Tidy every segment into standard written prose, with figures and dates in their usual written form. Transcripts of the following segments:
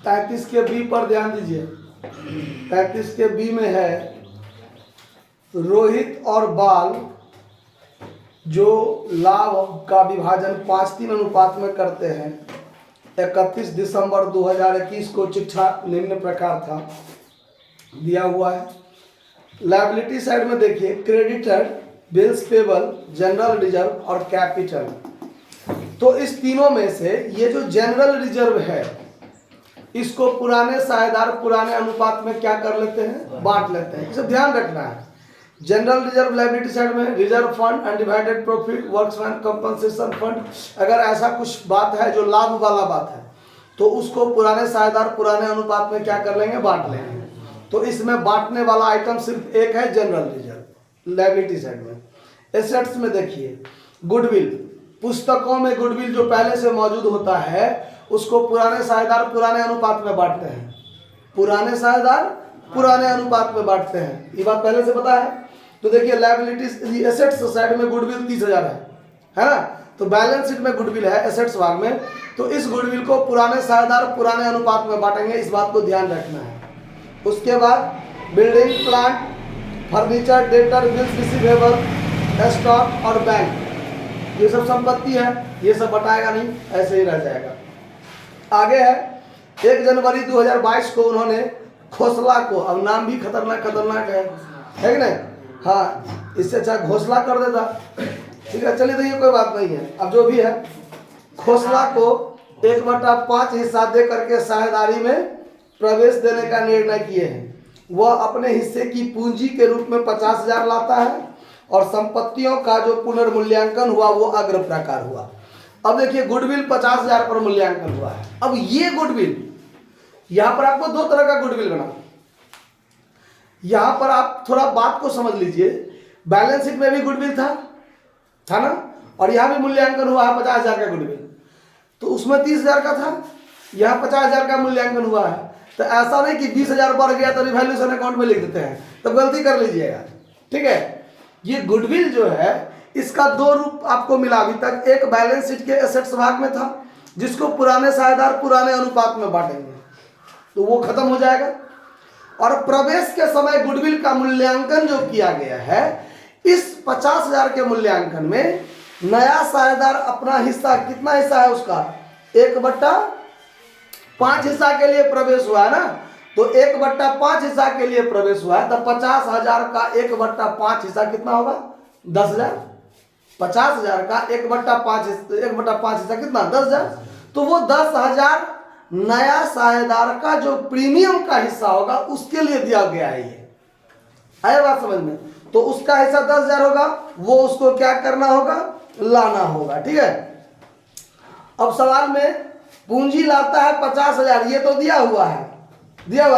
33 के बी पर ध्यान दीजिए। 33 के बी में है रोहित और बाल जो लाभ का विभाजन 5:3 अनुपात में करते हैं। 31 दिसंबर 2021 को चिट्ठा निम्न प्रकार था दिया हुआ है। लायबिलिटी साइड में देखिए creditor, bills payable, general reserve और कैपिटल। तो इस तीनों में से ये जो जनरल रिजर्व है इसको पुराने साझेदार पुराने अनुपात में क्या कर लेते हैं, बांट लेते हैं। इसे ध्यान रखना है। जनरल रिजर्व लायबिलिटी साइड में reserve fund, undivided profit, workmen compensation fund, अगर ऐसा कुछ बात है जो लाभ वाला बात है तो उसको पुराने साझेदार पुराने अनुपात में क्या कर लेंगे, बांट लेंगे। तो इसमें बांटने वाला आइटम सिर्फ एक है, जनरल रिजर्व लायबिलिटी साइड में। एसेट्स में देखिए गुडविल, पुस्तकों में गुडविल जो पहले से मौजूद होता है उसको पुराने साझेदार पुराने अनुपात में बांटते हैं, पुराने साझेदार पुराने अनुपात में बांटते हैं। ये बात पहले से पता है। तो देखिए लायबिलिटी एसेट्स साइड में गुडविल 30,000 है ना, तो बैलेंस शीट में गुडविल है एसेट्स भाग में, तो इस गुडविल को पुराने साझेदार पुराने अनुपात में बांटेंगे, इस बात को ध्यान रखना है। उसके बाद building, plant, furniture, debtor, bills receivable, stock और बैंक, ये सब संपत्ति है, ये सब बटाएगा नहीं, ऐसे ही रह जाएगा। आगे है 1 जनवरी 2022 को उन्होंने घोषला को, अब नाम भी खतरनाक है कि नहीं, हाँ इससे अच्छा घोषला कर देता, ठीक है चलिए, तो ये कोई बात नहीं है। अब जो भी है घोषला को 1/5 हिस्सा दे करके साझेदारी में प्रवेश देने का निर्णय किए हैं। वह अपने हिस्से की पूंजी के रूप में 50,000 लाता है और संपत्तियों का जो पुनर्मूल्यांकन हुआ वो अग्र प्रकार हुआ। अब देखिए गुडविल 50,000 पर मूल्यांकन हुआ है। अब ये गुडविल, यहां पर आपको 2 तरह का गुडविल बना, यहां पर आप थोड़ा बात को समझ लीजिए। बैलेंस शीट में भी गुडविल था ना, और यहां भी मूल्यांकन हुआ है 50,000 का गुडविल, तो उसमें 30,000 का था, यहां 50,000 का मूल्यांकन हुआ है। तो ऐसा नहीं कि 20,000 बढ़ गया तो रिवैल्यूएशन अकाउंट में लिख देते हैं, तो गलती कर लीजिएगा, ठीक है। ये गुडविल जो है इसका 2 रूप आपको मिला अभी तक। एक बैलेंस शीट के एसेट्स भाग में था जिसको पुराने साझेदार पुराने अनुपात में बांटेंगे, तो वो खत्म हो जाएगा। और प्रवेश के समय गुडविल का मूल्यांकन जो किया गया है, इस 50,000 के मूल्यांकन में नया साझेदार अपना हिस्सा, कितना हिस्सा है उसका, 1/5 हिस्सा के लिए प्रवेश हुआ है ना, तो 1/5 हिस्सा के लिए प्रवेश हुआ है, तो 50,000 का 1/5 हिस्सा कितना होगा, 10,000। 50,000 का 1/5 हिस्सा कितना, 10,000। तो वो 10,000 नया साझेदार का जो प्रीमियम का हिस्सा होगा उसके लिए दिया गया है। ये आया बात समझ में। तो उसका हिस्सा 10,000 होगा, वो उसको क्या करना होगा, लाना होगा, ठीक है। अब सवाल में पूंजी लाता है 50,000, ये तो दिया हुआ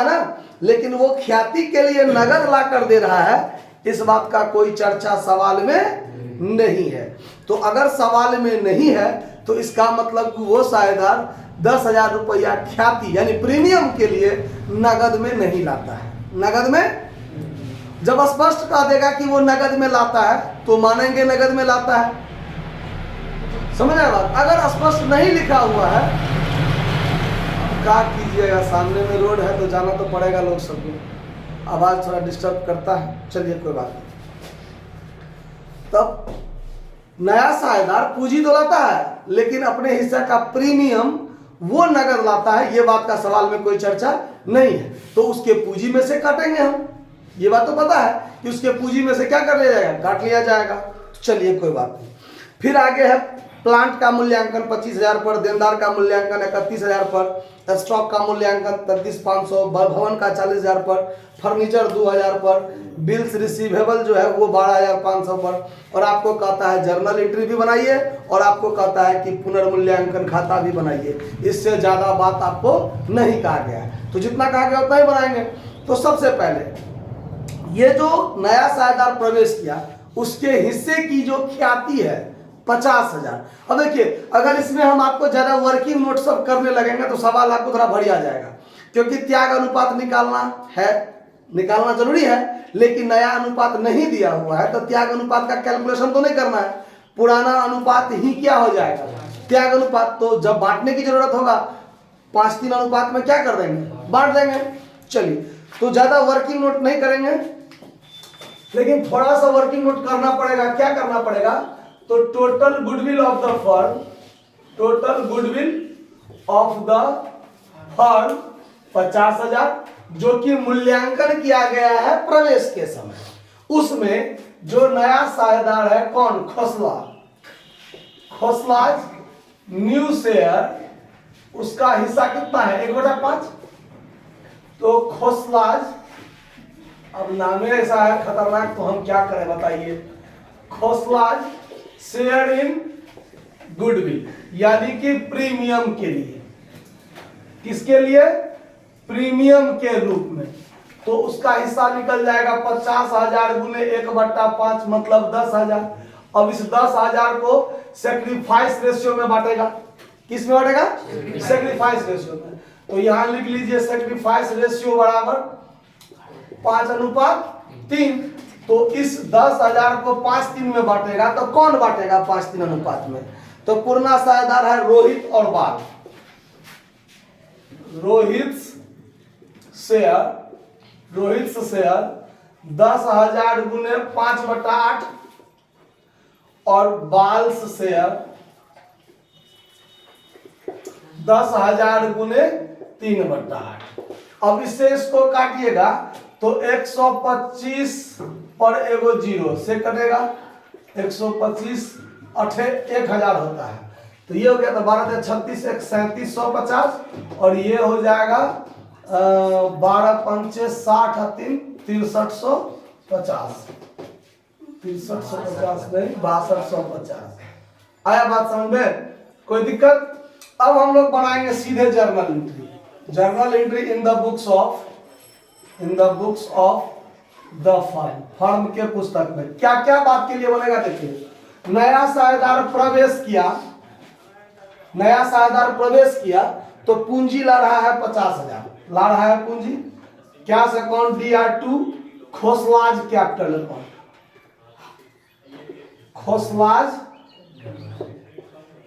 ना, लेकिन वो ख्याति के लिए नगद ला कर दे रहा है, इस बात का कोई चर्चा सवाल में नहीं है। तो अगर सवाल में नहीं है तो इसका मतलब कि वो साझेदार 10,000 रुपया ख्याति यानी प्रीमियम के लिए नगद में नहीं लाता है। नगद में जब स्पष्ट कह देगा कि वो नगद में लाता है तो मानेंगे नगद में लाता है, समझ आया बात। अगर स्पष्ट नहीं लिखा हुआ है, क्या कीजिएगा, सामने में रोड है तो जाना तो पड़ेगा लोग सबको, आवाज थोड़ा डिस्टर्ब करता है, चलिए कोई बात नहीं। तब नया साझेदार पूंजी तो लाता है लेकिन अपने हिस्से का प्रीमियम वो नगद लाता है, ये बात का सवाल में कोई चर्चा नहीं है। तो उसके पूंजी में से काटेंगे हम, ये बात तो पता है कि उसके पूंजी में से क्या कर लिया जाएगा, काट लिया जाएगा। तो चलिए कोई बात नहीं। फिर आगे है प्लांट का मूल्यांकन 25,000 पर, देनदार का मूल्यांकन 31,000 पर, स्टॉक का मूल्यांकन 33,500, भवन का 40,000 पर, फर्नीचर 2,000 पर, बिल्स रिसीवेबल जो है वो 12,500 पर, और आपको कहता है जर्नल एंट्री भी बनाइए और आपको कहता है कि पुनर्मूल्यांकन खाता भी बनाइए। इससे ज़्यादा बात आपको नहीं कहा गया है, तो जितना कहा गया उतना ही बनाएंगे। तो सबसे पहले ये जो नया साझेदार प्रवेश किया उसके हिस्से की जो ख्याति है 50,000। अब देखिए अगर इसमें हम आपको ज़्यादा वर्किंग नोट सब करने लगेंगे तो सवाल आपको थोड़ा भारी आ जाएगा, क्योंकि त्याग अनुपात निकालना जरूरी है, लेकिन नया अनुपात नहीं दिया हुआ है तो त्याग अनुपात का कैलकुलेशन तो नहीं करना है, पुराना अनुपात ही क्या हो जाएगा, त्याग अनुपात। तो जब बांटने की जरूरत होगा 5:3 अनुपात में क्या कर देंगे, बांट देंगे। चलिए, तो ज्यादा वर्किंग नोट नहीं करेंगे, लेकिन थोड़ा सा वर्किंग नोट करना पड़ेगा। क्या करना पड़ेगा, तो total goodwill of the firm, total goodwill of the firm 50,000, जो कि मूल्यांकन किया गया है प्रवेश के समय। उसमें जो नया साझेदार है कौन, खोसलाज न्यू शेयर, उसका हिस्सा कितना है, 1/5। तो खोसलाज, अब नामे ऐसा है खतरनाक, तो हम क्या करें बताइए। खोसलाज शेयर इन गुडविल, यानी कि प्रीमियम के लिए, किसके लिए, प्रीमियम के रूप में। तो उसका हिस्सा निकल जाएगा 50,000 गुने 1/5 मतलब 10,000। अब इस 10,000 को सेक्रीफाइस रेशियो में बांटेगा, किस में बांटेगा, सेक्रीफाइस रेशियो में। तो यहां लिख लीजिए सेक्रीफाइस रेशियो बराबर 5:3। तो इस 10,000 को 5:3 में बांटेगा, तो कौन बांटेगा 5:3 अनुपात में, तो पूर्णा साझेदार है रोहित और बाल। रोहित शेयर 10,000 गुने 5/8 और बाल्स शेयर 10,000 गुने 3/8। अब इससे इसको काटिएगा तो 125 पर एगो 0 से कटेगा, 125 1000 होता है। तो ये हो गया, तो 12 36 1 3750, और ये हो जाएगा 12 पंचे 60 3 6350, 6350 नहीं 6250। आया बात समझ में, कोई दिक्कत। अब हम लोग बनाएंगे सीधे journal entry. Journal entry in the books of the firm के पुस्तक में क्या क्या बात के लिए बनेगा, देखिए। नया साझेदार प्रवेश किया तो पूंजी ला रहा है 50,000, ला रहा है पूंजी, cash account DR2 Khosla's capital account, Khosla's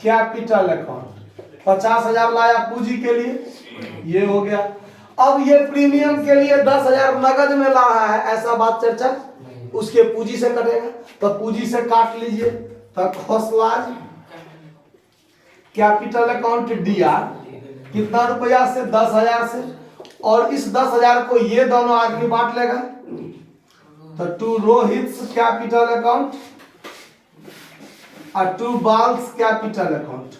capital account 50,000 लाया पूंजी के लिए, ये हो गया। अब ये प्रीमियम के लिए 10,000 नगद में ला रहा है, ऐसा बात चर्चा, उसके पूंजी से कटेगा, तो पूंजी से काट लीजिए। तो खोसलाज कैपिटल अकाउंट DR कितना रुपया से, 10,000 से, और इस 10,000 को ये दोनों आदमी बांट लेगा। तो टू रोहित कैपिटल अकाउंट और टू बाल्स कैपिटल अकाउंट।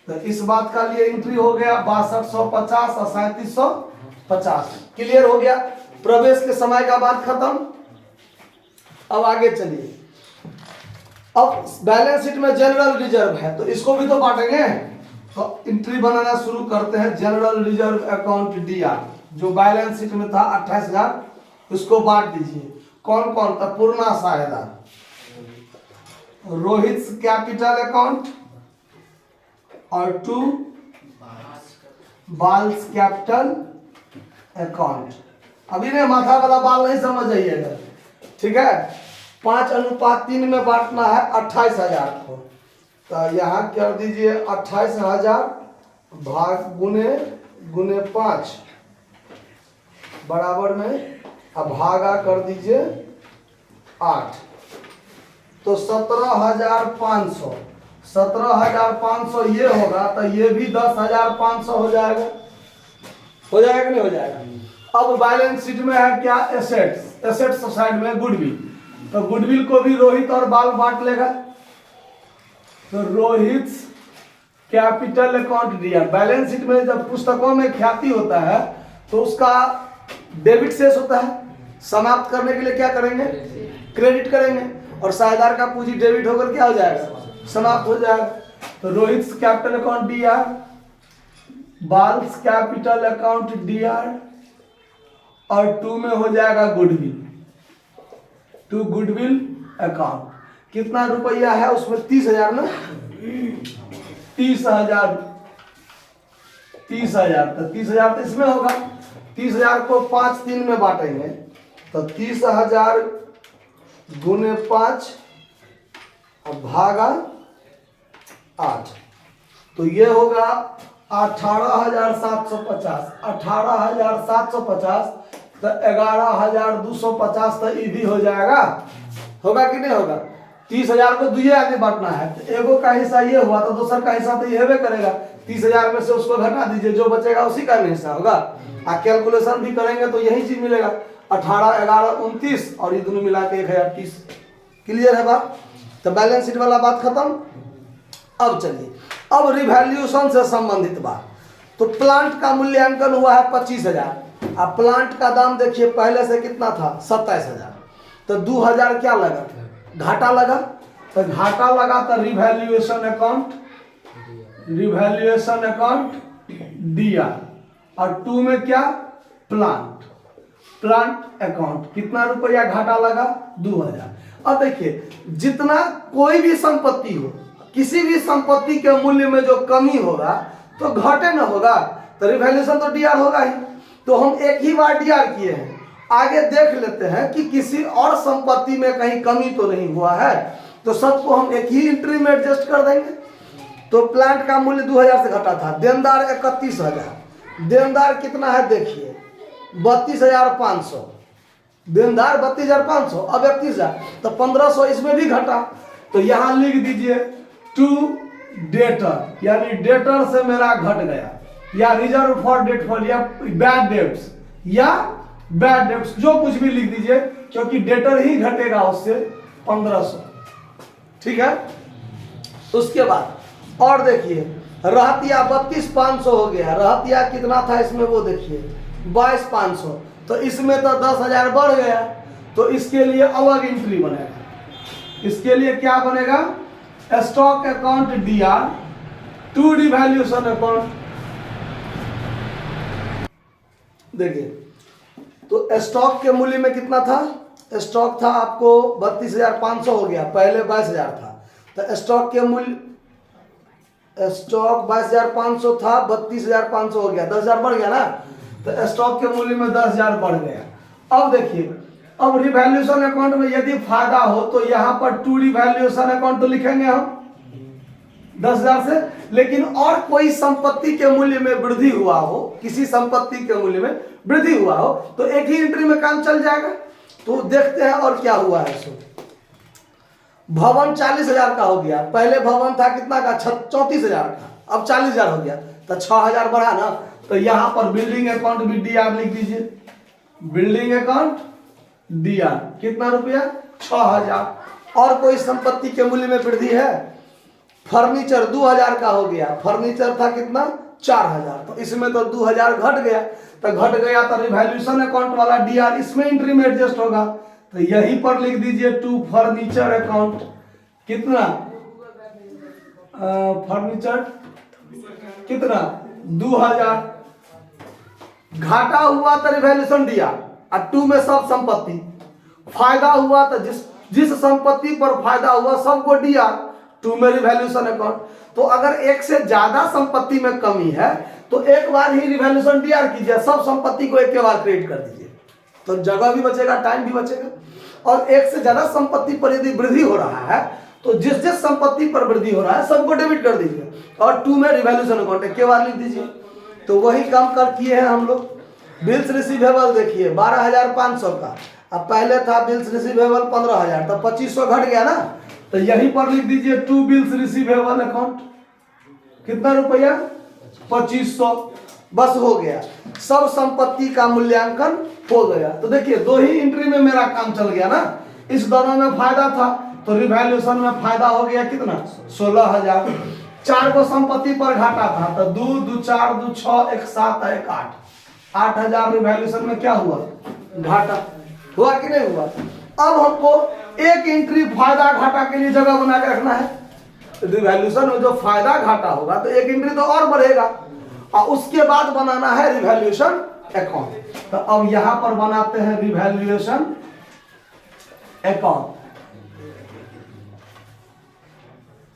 तो इस बात का लिए एंट्री हो गया 6250 और 3750। क्लियर हो गया, प्रवेश के समय का बात खत्म। अब आगे चलिए। अब बैलेंस शीट में जनरल रिजर्व है, तो इसको भी तो बांटेंगे। तो एंट्री बनाना शुरू करते हैं। जनरल रिजर्व अकाउंट DR जो बैलेंस शीट में था 28,000, उसको बांट दीजिए। कौन कौन था, पूर्णा साझेदार, रोहित कैपिटल अकाउंट और टू बाल्स कैपिटल अकाउंट। अभी ने माथा वाला बाल नहीं समझ आइएगा, ठीक है। 5:3 में बांटना है 28,000 को। तो यहाँ कर दीजिए 28,000 भाग गुने 5 बराबर में, अब भागा कर दीजिए 8। तो 17,500, 17,500 ये होगा, तो ये भी 10,500 हो जाएगा। हो जाएगा नहीं हो जाएगा। अब बैलेंस शीट में है क्या, एसेट्स साइड में गुडविल, तो गुडविल को भी रोहित और बाल बांट लेगा। तो Rohit capital account DR, balance sheet में जब पुस्तकों में ख्याति होता है तो उसका डेबिट शेष होता है, समाप्त करने के लिए क्या करेंगे, क्रेडिट करेंगे, और साझेदार का पूंजी डेबिट होकर क्या हो जाएगा, समाप्त हो जाएगा। तो Rohit capital account DR, Bal's capital account DR, और 2 में हो जाएगा गुडविल, टू गुडविल अकाउंट। कितना रुपया है उसमें, 30,000 ना, 30,000, 30,000। तो 30,000 तो इसमें होगा। 30,000 को 5:3 में बांटेंगे, तो 30,000 गुने 5 और भागा 8। तो ये होगा 18,750, 18,750 तो 11,250 तो ये भी हो जाएगा, होगा कि नहीं होगा। 30,000 को दुए आगे बांटना है, तो एगो का हिस्सा ये हुआ तो दूसर का हिस्सा तो ये हेबे करेगा। 30,000 में से उसको घटा दीजिए, जो बचेगा उसी का हिस्सा होगा। कैलकुलेशन भी करेंगे तो यही चीज मिलेगा, 18, 11, 29 और ये दोनों मिला के 1030। क्लियर है बात। तो बैलेंस शीट वाला बात खत्म। अब चलिए, अब रिवैल्यूएशन से संबंधित बात। तो प्लांट का मूल्यांकन हुआ है 25,000। अब प्लांट का दाम देखिए पहले से कितना था, 27,000। तो 2,000 क्या लगा, घाटा लगा। तो घाटा लगा तो रिवैल्यूएशन अकाउंट, रिवैल्यूएशन अकाउंट दिया, और 2 में क्या, प्लांट, प्लांट अकाउंट। कितना रुपया घाटा लगा, 2,000। अब देखिए, जितना कोई भी संपत्ति हो, किसी भी संपत्ति के मूल्य में जो कमी होगा तो घटे न होगा, तो रिवैल्यूएशन तो डीआर होगा ही। तो हम एक ही बार डीआर किए हैं, आगे देख लेते हैं कि किसी और संपत्ति में कहीं कमी तो नहीं हुआ है, तो सबको हम एक ही एंट्री में एडजस्ट कर देंगे। तो प्लांट का मूल्य 2,000 से घटा था, देनदार 31,000। देनदार कितना है देखिए, 32,500, देनदार 32,500, अब 31,000 तो 1,500 इसमें भी घटा। तो यहां लिख दीजिए टू डेटर, यानी डेटर से मेरा घट गया, या रिजर्व फॉर डेटफॉल, या बैड डेट्स, या बैड डेट्स, जो कुछ भी लिख दीजिए, क्योंकि डेटर ही घटेगा उससे 1,500। ठीक है। उसके बाद और देखिए, रहतिया 32,500 हो गया, रहतिया कितना था इसमें वो देखिए 22,500, तो इसमें तो 10,000 बढ़ गया। तो इसके लिए अलग एंट्री बनेगा। इसके लिए क्या बनेगा, stock account DR to revaluation account. देखिए, तो स्टॉक के मूल्य में कितना था, स्टॉक था आपको 32,500 हो गया, पहले 22,000 था। तो स्टॉक के मूल्य, स्टॉक 22,500 था, 32,500 हो गया, 10,000 बढ़ गया ना। तो स्टॉक के मूल्य में 10,000 बढ़ गया। अब देखिए, अब रिवैल्यूएशन अकाउंट में यदि फायदा हो तो यहाँ पर टू रिवैल्यूएशन अकाउंट तो लिखेंगे हम 10,000 से। लेकिन और कोई संपत्ति के मूल्य में वृद्धि हुआ हो, किसी संपत्ति के मूल्य में वृद्धि हुआ हो, तो एक ही एंट्री में काम चल जाएगा। तो देखते हैं और क्या हुआ है। सो भवन 40,000 का हो गया, पहले भवन था कितना का, 34,000 का, अब 40,000 हो गया, तो 6,000 बढ़ा ना। तो यहाँ पर बिल्डिंग अकाउंट भी डीआर लिख दीजिए, बिल्डिंग अकाउंट डीआर कितना रुपया, 6,000। और कोई संपत्ति के मूल्य में वृद्धि है, फर्नीचर 2,000 का हो गया, फर्नीचर था कितना, 4,000, तो इसमें तो 2,000 घट गया। तो घट गया तो रिवैल्यूएशन अकाउंट वाला डीआर इसमें एंट्री में एडजस्ट होगा। तो यहीं पर लिख दीजिए टू फर्नीचर अकाउंट, कितना, फर्नीचर कितना, 2,000। घाटा हुआ तो रिवैल्यूएशन डीआर, और 2 में सब संपत्ति। फायदा हुआ तो जिस संपत्ति पर फायदा हुआ सबको डीआर, 2 में रिवैल्यूएशन अकाउंट। तो अगर एक से ज्यादा संपत्ति में कमी है तो एक बार ही रिवैल्यूएशन डीआर कीजिए, सब संपत्ति को एक के बार क्रेडिट कर दीजिए, तो जगह भी बचेगा, टाइम भी बचेगा। और एक से ज्यादा संपत्ति पर यदि वृद्धि हो रहा है तो जिस जिस संपत्ति पर वृद्धि हो रहा है सबको डेबिट कर दीजिए, और 2 में रिवैल्यूएशन अकाउंट एक के बार लिख दीजिए। तो वही काम कर किए हैं हम लोग। बिल्स रिसीवेबल देखिए 12,500 का, अब पहले था बिल्स रिसीवेबल 15,000, तो 2,500 घट गया ना। तो यहीं पर लिख दीजिए टू बिल्स रिसीवेबल अकाउंट, कितना रुपया, 2,500, बस हो गया, सब संपत्ति का मूल्यांकन हो गया। तो देखिए 2 ही एंट्री में मेरा काम चल गया ना। इस दोनों में फायदा था तो रिवैल्यूएशन में फायदा हो गया कितना, 16,000। 4 को संपत्ति पर घाटा था, तो 2, 2, 4, 2, 6, 1, 7, 1, 8, 8,000 रिवैल्यूएशन में क्या हुआ, घाटा हुआ कि नहीं हुआ। अब हमको एक एंट्री फायदा घाटा के लिए जगह बना के रखना है। रिवैल्यूएशन में जो फायदा घाटा होगा तो एक एंट्री तो और बढ़ेगा, और उसके बाद बनाना है रिवैल्यूएशन अकाउंट। तो अब यहां पर बनाते हैं रिवैल्यूएशन अकाउंट।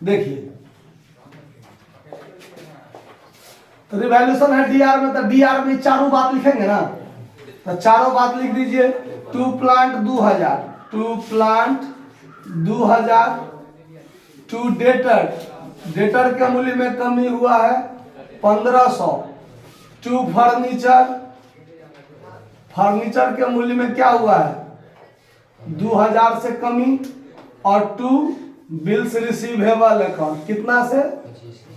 देखिए, तो रिवैल्यूएशन है डीआर में, तो डीआर में चारों बात लिखेंगे ना, तो चारों बात लिख दीजिए। To plant 2,000, to plant 2,000, to debtor debtor के मूल्य में कमी हुआ है 1500। टू फर्नीचर, फर्नीचर के मूल्य में क्या हुआ है 2000 से कमी। और टू बिल्स रिसीवेबल अकाउंट कितना से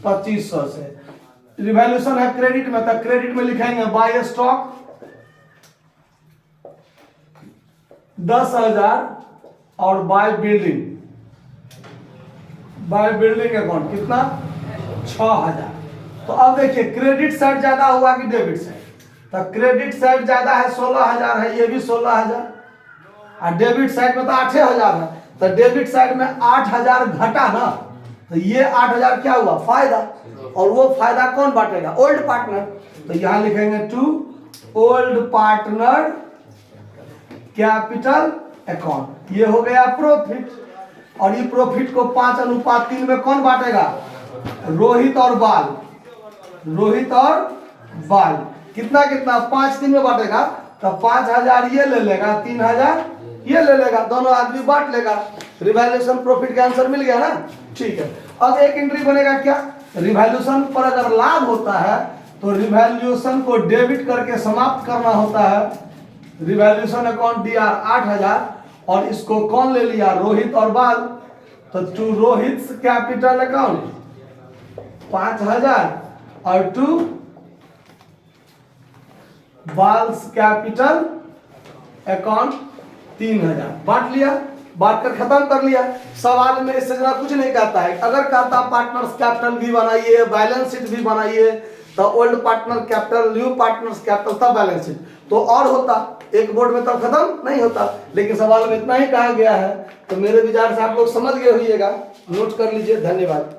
2500 से। रिवैल्यूएशन है क्रेडिट में, तो क्रेडिट में लिखेंगे बाय स्टॉक 10,000 और by building, by building account कितना 6,000। तो अब देखिए क्रेडिट साइड ज्यादा हुआ कि डेबिट साइड, तो क्रेडिट साइड ज्यादा है 16,000 है, ये भी 16,000। और डेबिट साइड में तो 8,000 है, तो डेबिट साइड में 8,000 घटा ना, तो ये 8,000 क्या हुआ फायदा। और वो फायदा कौन बांटेगा ओल्ड पार्टनर, तो यहां लिखेंगे to old partner capital account. ये हो गया प्रॉफिट। और ये प्रॉफिट को 5:3 में कौन बांटेगा रोहित और बाल, रोहित और बाल कितना कितना 5-3 में बांटेगा, तो 5,000 ये ले लेगा, 3,000 ये ले लेगा, दोनों आदमी बांट लेगा। रिवैल्यूएशन प्रॉफिट का आंसर मिल गया ना। ठीक है, अब एक एंट्री बनेगा क्या, रिवैल्यूएशन पर अगर लाभ होता है तो रिवैल्यूएशन को डेबिट करके समाप्त करना होता है। रिवैल्यूएशन अकाउंट दिया 8,000 और इसको कौन ले लिया रोहित और बाल, तो टू रोहित कैपिटल अकाउंट 5,000 और टू बाल्स कैपिटल अकाउंट 3,000 बांट लिया, बांट कर खत्म कर लिया। सवाल में इससे ज्यादा कुछ नहीं कहता है। अगर कहता पार्टनर्स कैपिटल भी बनाइए, बैलेंस शीट भी बनाइए, तो old partner capital, new partners capital, तब बैलेंस शीट तो और होता, एक बोर्ड में तब खत्म नहीं होता। लेकिन सवाल में इतना ही कहा गया है, तो मेरे विचार से आप लोग समझ गए होइएगा, नोट कर लीजिए। धन्यवाद।